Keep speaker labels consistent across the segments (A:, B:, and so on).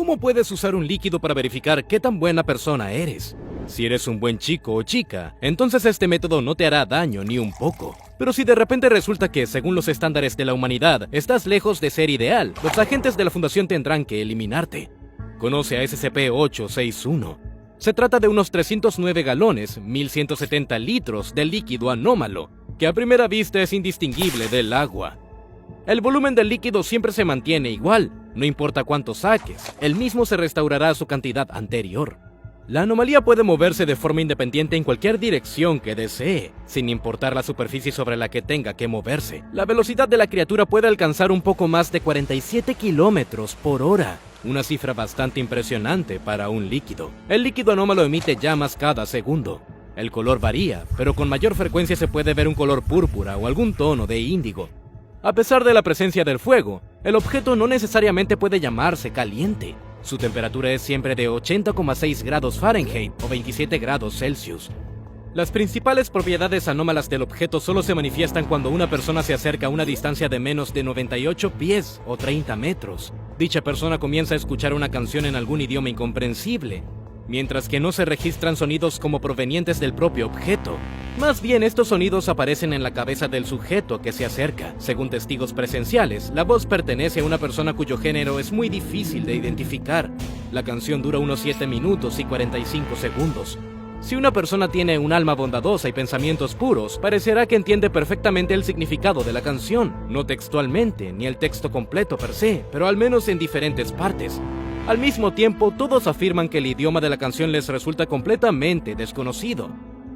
A: ¿Cómo puedes usar un líquido para verificar qué tan buena persona eres? Si eres un buen chico o chica, entonces este método no te hará daño ni un poco. Pero si de repente resulta que, según los estándares de la humanidad, estás lejos de ser ideal, los agentes de la fundación tendrán que eliminarte. Conoce a SCP-861. Se trata de unos 309 galones, 1170 litros de líquido anómalo, que a primera vista es indistinguible del agua. El volumen del líquido siempre se mantiene igual, no importa cuánto saques, el mismo se restaurará a su cantidad anterior. La anomalía puede moverse de forma independiente en cualquier dirección que desee, sin importar la superficie sobre la que tenga que moverse. La velocidad de la criatura puede alcanzar un poco más de 47 kilómetros por hora, una cifra bastante impresionante para un líquido. El líquido anómalo emite llamas cada segundo. El color varía, pero con mayor frecuencia se puede ver un color púrpura o algún tono de índigo. A pesar de la presencia del fuego, el objeto no necesariamente puede llamarse caliente. Su temperatura es siempre de 80,6 grados Fahrenheit o 27 grados Celsius. Las principales propiedades anómalas del objeto solo se manifiestan cuando una persona se acerca a una distancia de menos de 98 pies o 30 metros. Dicha persona comienza a escuchar una canción en algún idioma incomprensible, mientras que no se registran sonidos como provenientes del propio objeto. Más bien, estos sonidos aparecen en la cabeza del sujeto que se acerca. Según testigos presenciales, la voz pertenece a una persona cuyo género es muy difícil de identificar. La canción dura unos 7 minutos y 45 segundos. Si una persona tiene un alma bondadosa y pensamientos puros, parecerá que entiende perfectamente el significado de la canción, no textualmente, ni el texto completo per se, pero al menos en diferentes partes. Al mismo tiempo, todos afirman que el idioma de la canción les resulta completamente desconocido.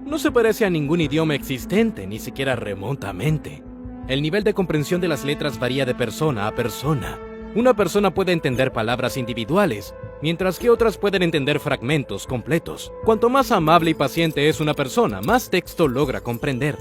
A: No se parece a ningún idioma existente, ni siquiera remotamente. El nivel de comprensión de las letras varía de persona a persona. Una persona puede entender palabras individuales, mientras que otras pueden entender fragmentos completos. Cuanto más amable y paciente es una persona, más texto logra comprender.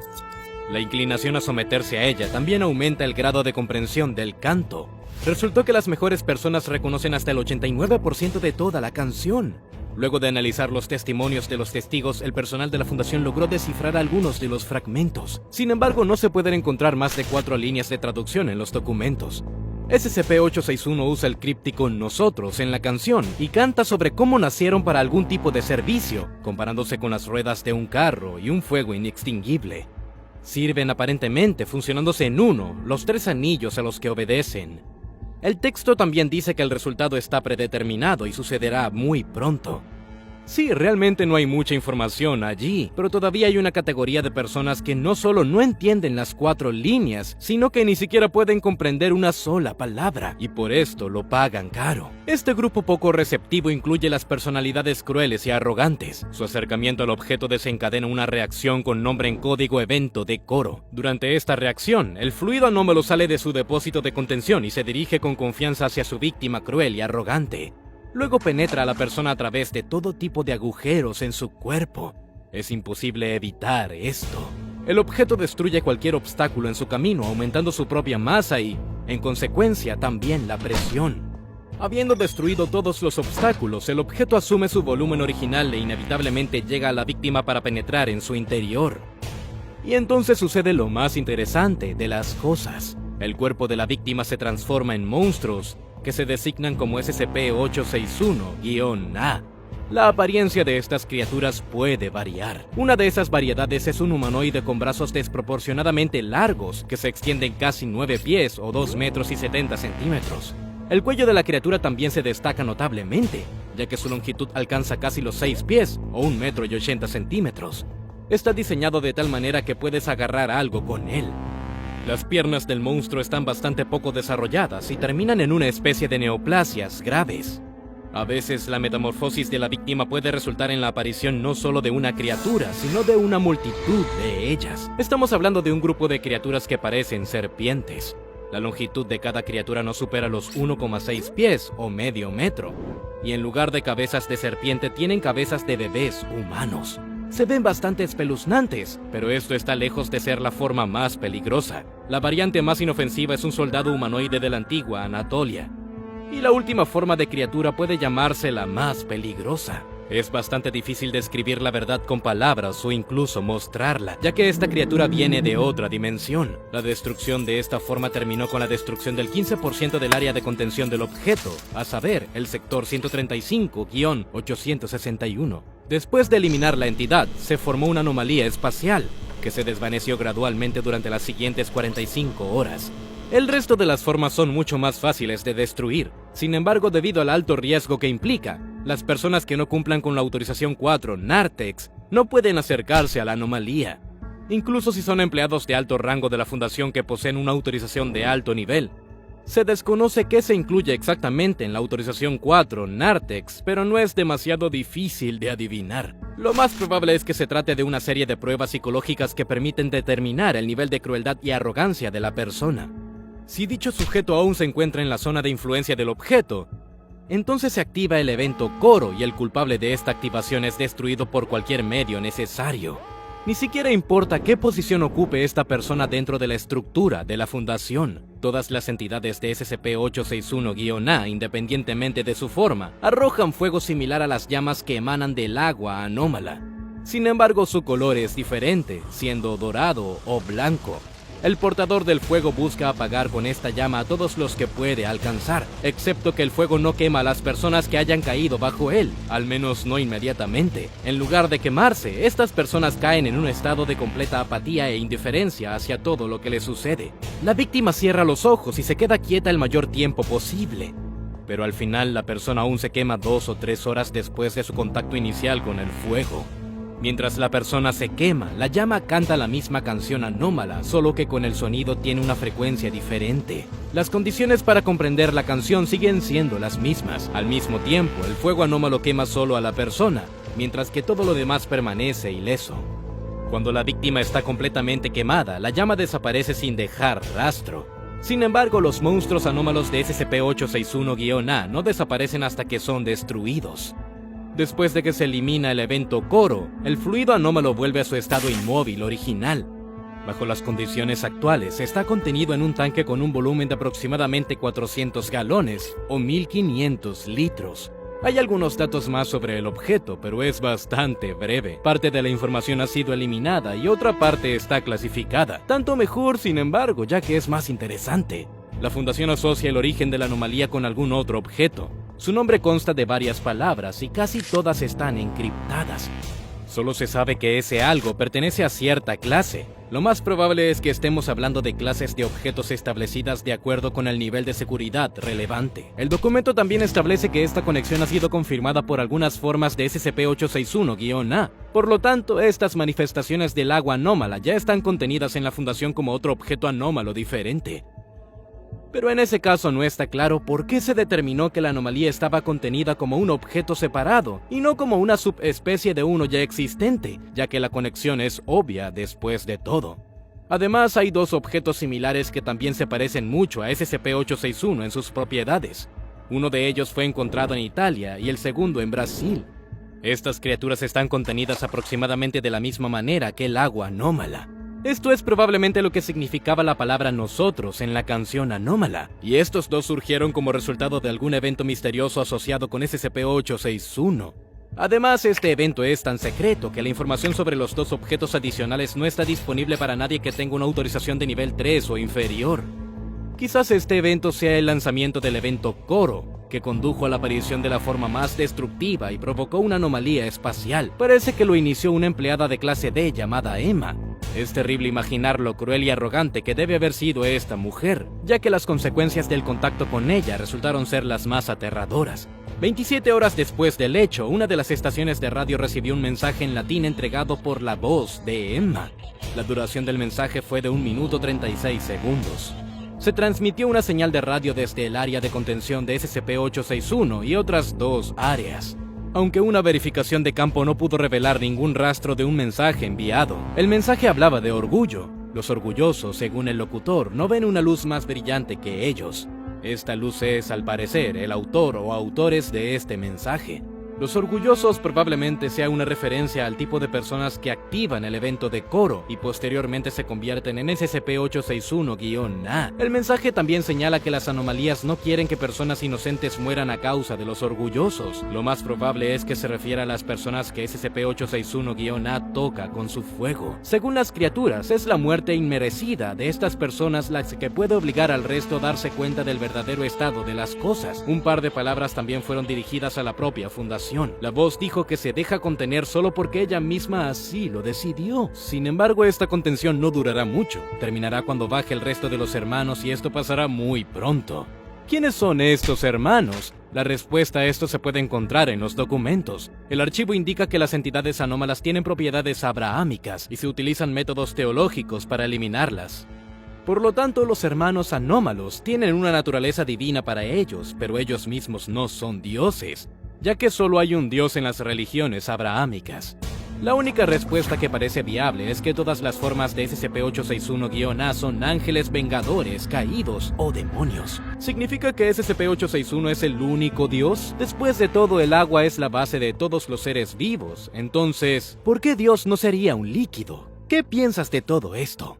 A: La inclinación a someterse a ella también aumenta el grado de comprensión del canto. Resultó que las mejores personas reconocen hasta el 89% de toda la canción. Luego de analizar los testimonios de los testigos, el personal de la fundación logró descifrar algunos de los fragmentos. Sin embargo, no se pueden encontrar más de 4 líneas de traducción en los documentos. SCP-861 usa el críptico "nosotros" en la canción y canta sobre cómo nacieron para algún tipo de servicio, comparándose con las ruedas de un carro y un fuego inextinguible. Sirven aparentemente funcionándose en uno, los 3 anillos a los que obedecen. El texto también dice que el resultado está predeterminado y sucederá muy pronto. Sí, realmente no hay mucha información allí, pero todavía hay una categoría de personas que no solo no entienden las 4 líneas, sino que ni siquiera pueden comprender una sola palabra, y por esto lo pagan caro. Este grupo poco receptivo incluye las personalidades crueles y arrogantes. Su acercamiento al objeto desencadena una reacción con nombre en código evento de coro. Durante esta reacción, el fluido anómalo sale de su depósito de contención y se dirige con confianza hacia su víctima cruel y arrogante. Luego penetra a la persona a través de todo tipo de agujeros en su cuerpo. Es imposible evitar esto. El objeto destruye cualquier obstáculo en su camino, aumentando su propia masa y, en consecuencia, también la presión. Habiendo destruido todos los obstáculos, el objeto asume su volumen original e inevitablemente llega a la víctima para penetrar en su interior. Y entonces sucede lo más interesante de las cosas. El cuerpo de la víctima se transforma en monstruos, que se designan como SCP-861-A. La apariencia de estas criaturas puede variar. Una de esas variedades es un humanoide con brazos desproporcionadamente largos, que se extienden casi 9 pies o 2 metros y 70 centímetros. El cuello de la criatura también se destaca notablemente, ya que su longitud alcanza casi los 6 pies o 1 metro y 80 centímetros. Está diseñado de tal manera que puedes agarrar algo con él. Las piernas del monstruo están bastante poco desarrolladas y terminan en una especie de neoplasias graves. A veces la metamorfosis de la víctima puede resultar en la aparición no solo de una criatura, sino de una multitud de ellas. Estamos hablando de un grupo de criaturas que parecen serpientes. La longitud de cada criatura no supera los 1,6 pies o medio metro, y en lugar de cabezas de serpiente tienen cabezas de bebés humanos. Se ven bastante espeluznantes, pero esto está lejos de ser la forma más peligrosa. La variante más inofensiva es un soldado humanoide de la antigua Anatolia. Y la última forma de criatura puede llamarse la más peligrosa. Es bastante difícil describir la verdad con palabras o incluso mostrarla, ya que esta criatura viene de otra dimensión. La destrucción de esta forma terminó con la destrucción del 15% del área de contención del objeto, a saber, el sector 135-861. Después de eliminar la entidad, se formó una anomalía espacial, que se desvaneció gradualmente durante las siguientes 45 horas. El resto de las formas son mucho más fáciles de destruir. Sin embargo, debido al alto riesgo que implica, las personas que no cumplan con la autorización 4 Narthex no pueden acercarse a la anomalía. Incluso si son empleados de alto rango de la fundación que poseen una autorización de alto nivel. Se desconoce qué se incluye exactamente en la autorización 4 Narthex, pero no es demasiado difícil de adivinar. Lo más probable es que se trate de una serie de pruebas psicológicas que permiten determinar el nivel de crueldad y arrogancia de la persona. Si dicho sujeto aún se encuentra en la zona de influencia del objeto, entonces se activa el evento Coro y el culpable de esta activación es destruido por cualquier medio necesario. Ni siquiera importa qué posición ocupe esta persona dentro de la estructura de la fundación. Todas las entidades de SCP-861-A, independientemente de su forma, arrojan fuego similar a las llamas que emanan del agua anómala. Sin embargo, su color es diferente, siendo dorado o blanco. El portador del fuego busca apagar con esta llama a todos los que puede alcanzar, excepto que el fuego no quema a las personas que hayan caído bajo él, al menos no inmediatamente. En lugar de quemarse, estas personas caen en un estado de completa apatía e indiferencia hacia todo lo que les sucede. La víctima cierra los ojos y se queda quieta el mayor tiempo posible. Pero al final la persona aún se quema 2 o 3 horas después de su contacto inicial con el fuego. Mientras la persona se quema, la llama canta la misma canción anómala, solo que con el sonido tiene una frecuencia diferente. Las condiciones para comprender la canción siguen siendo las mismas. Al mismo tiempo, el fuego anómalo quema solo a la persona, mientras que todo lo demás permanece ileso. Cuando la víctima está completamente quemada, la llama desaparece sin dejar rastro. Sin embargo, los monstruos anómalos de SCP-861-A no desaparecen hasta que son destruidos. Después de que se elimina el evento Coro, el fluido anómalo vuelve a su estado inmóvil original. Bajo las condiciones actuales, está contenido en un tanque con un volumen de aproximadamente 400 galones o 1500 litros. Hay algunos datos más sobre el objeto, pero es bastante breve. Parte de la información ha sido eliminada y otra parte está clasificada. Tanto mejor, sin embargo, ya que es más interesante. La Fundación asocia el origen de la anomalía con algún otro objeto. Su nombre consta de varias palabras y casi todas están encriptadas. Solo se sabe que ese algo pertenece a cierta clase. Lo más probable es que estemos hablando de clases de objetos establecidas de acuerdo con el nivel de seguridad relevante. El documento también establece que esta conexión ha sido confirmada por algunas formas de SCP-861-A. Por lo tanto, estas manifestaciones del agua anómala ya están contenidas en la Fundación como otro objeto anómalo diferente. Pero en ese caso no está claro por qué se determinó que la anomalía estaba contenida como un objeto separado y no como una subespecie de uno ya existente, ya que la conexión es obvia después de todo. Además, hay dos objetos similares que también se parecen mucho a SCP-861 en sus propiedades. Uno de ellos fue encontrado en Italia y el segundo en Brasil. Estas criaturas están contenidas aproximadamente de la misma manera que el agua anómala. Esto es probablemente lo que significaba la palabra nosotros en la canción anómala, y estos dos surgieron como resultado de algún evento misterioso asociado con SCP-861. Además, este evento es tan secreto que la información sobre los dos objetos adicionales no está disponible para nadie que tenga una autorización de nivel 3 o inferior. Quizás este evento sea el lanzamiento del evento Coro, que condujo a la aparición de la forma más destructiva y provocó una anomalía espacial. Parece que lo inició una empleada de clase D llamada Emma. Es terrible imaginar lo cruel y arrogante que debe haber sido esta mujer, ya que las consecuencias del contacto con ella resultaron ser las más aterradoras. 27 horas después del hecho, una de las estaciones de radio recibió un mensaje en latín entregado por la voz de Emma. La duración del mensaje fue de 1 minuto 36 segundos. Se transmitió una señal de radio desde el área de contención de SCP-861 y otras dos áreas. Aunque una verificación de campo no pudo revelar ningún rastro de un mensaje enviado, el mensaje hablaba de orgullo. Los orgullosos, según el locutor, no ven una luz más brillante que ellos. Esta luz es, al parecer, el autor o autores de este mensaje. Los orgullosos probablemente sea una referencia al tipo de personas que activan el evento de Coro y posteriormente se convierten en SCP-861-A. El mensaje también señala que las anomalías no quieren que personas inocentes mueran a causa de los orgullosos. Lo más probable es que se refiera a las personas que SCP-861-A toca con su fuego. Según las criaturas, es la muerte inmerecida de estas personas la que puede obligar al resto a darse cuenta del verdadero estado de las cosas. Un par de palabras también fueron dirigidas a la propia fundación. La voz dijo que se deja contener solo porque ella misma así lo decidió. Sin embargo, esta contención no durará mucho. Terminará cuando baje el resto de los hermanos y esto pasará muy pronto. ¿Quiénes son estos hermanos? La respuesta a esto se puede encontrar en los documentos. El archivo indica que las entidades anómalas tienen propiedades abrahámicas y se utilizan métodos teológicos para eliminarlas. Por lo tanto, los hermanos anómalos tienen una naturaleza divina para ellos, pero ellos mismos no son dioses, ya que solo hay un dios en las religiones abrahámicas. La única respuesta que parece viable es que todas las formas de SCP-861-A son ángeles vengadores, caídos o demonios. ¿Significa que SCP-861 es el único dios? Después de todo, el agua es la base de todos los seres vivos. Entonces, ¿por qué Dios no sería un líquido? ¿Qué piensas de todo esto?